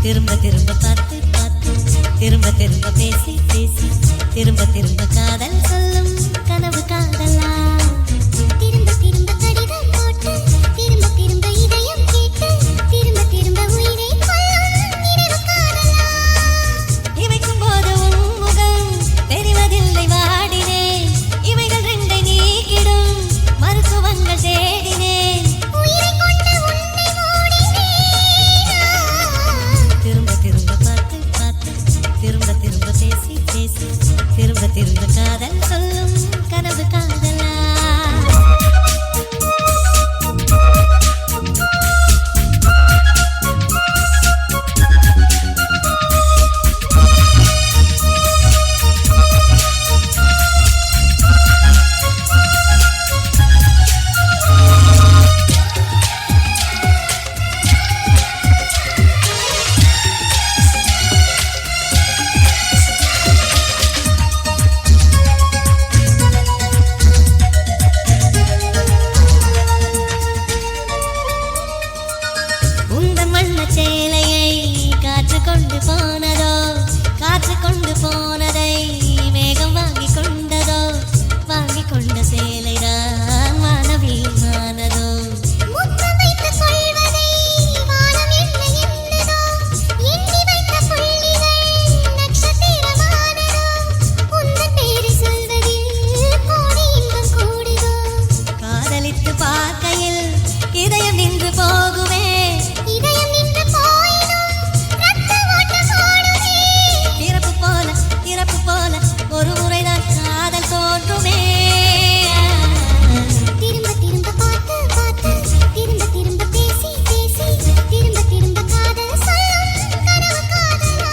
திரும்ப திரும்ப பார்த்து பார்த்து திரும்ப திரும்ப பேசி பேசி திரும்ப திரும்ப காதல் சொல்லும் கனவு காதலா திரும்ப திரும்ப கடிதம் போட்டு திரும்ப திரும்ப இதயம் கேட்டு திரும்ப திரும்ப உயிரை கொல்லும் நினைவு காதலா இமைக்கும் போது உன் முகம் தெரிவதில்லை வாடினேன் இவைகள் ரெண்டை நீக்கிடும் மருத்துவங்கள் தேடினேன் உயிரை கொண்ட உன்னை மூடினேன் திரும்ப திரும்ப பார்த்து பார்த்து திரும்ப திரும்ப பேசி பேசி திரும்ப திரும்ப காதல் சொல்லும் கனவு காதலா சேலையை காற்று கொண்டு போனதோ காற்று கொண்டு போனதை மேகம் வாங்கி கொண்டதோ வாங்கி கொண்ட சேலைதான் வானவீமானதோ காதலித்து பார்க்கையில் இதயம் நின்று போகுமே ஒரு முறைதான் காதல் தோன்றுமே திரும்ப திரும்ப பார்த்து பார்த்து திரும்ப திரும்ப பேசி பேசி திரும்ப திரும்ப காதல் சொல்லும் கனவு காதலா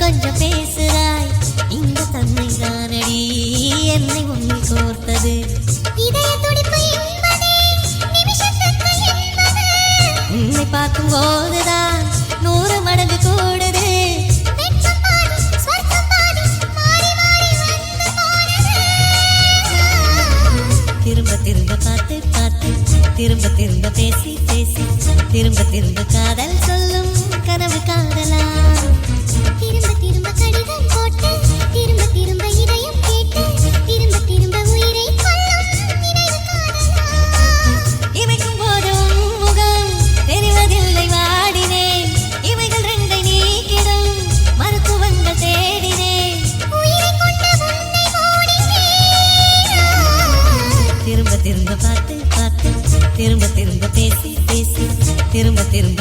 கொஞ்சம் பேசுறாய் இந்த தன்மை தானடி என்னை உன்னில் கோர்த்தது இதய துடிப்பு என்பதே நிமிஷத்துக்கு என்பது உன்னை பார்க்கும் போதுதான் 100 மடங்கு கூடுது திரும்ப திரும்ப பார்த்து பார்த்து திரும்ப திரும்ப பேசி பேசி திரும்ப திரும்ப காதல் சொல்லும் கனவு காதலா திரும்ப திரும்ப கடிதம் போட்டு திரும்ப திரும்ப இதயம் கேட்டு திரும்ப திரும்ப உயிரை கொல்லும் நினைவு காதலா இமைக்கும் போது உன் முகம் தெரிவதில்லை வாடினேன் இவைகள் ரெண்டை நீக்கிடும் மருத்துவங்கள் தேடினேன் உயிரை கொண்ட உன்னை மூடினேன் திரும்ப திரும்ப பார்த்து பார்த்து திரும்ப திரும்ப பேசி பேசி திரும்ப திரும்ப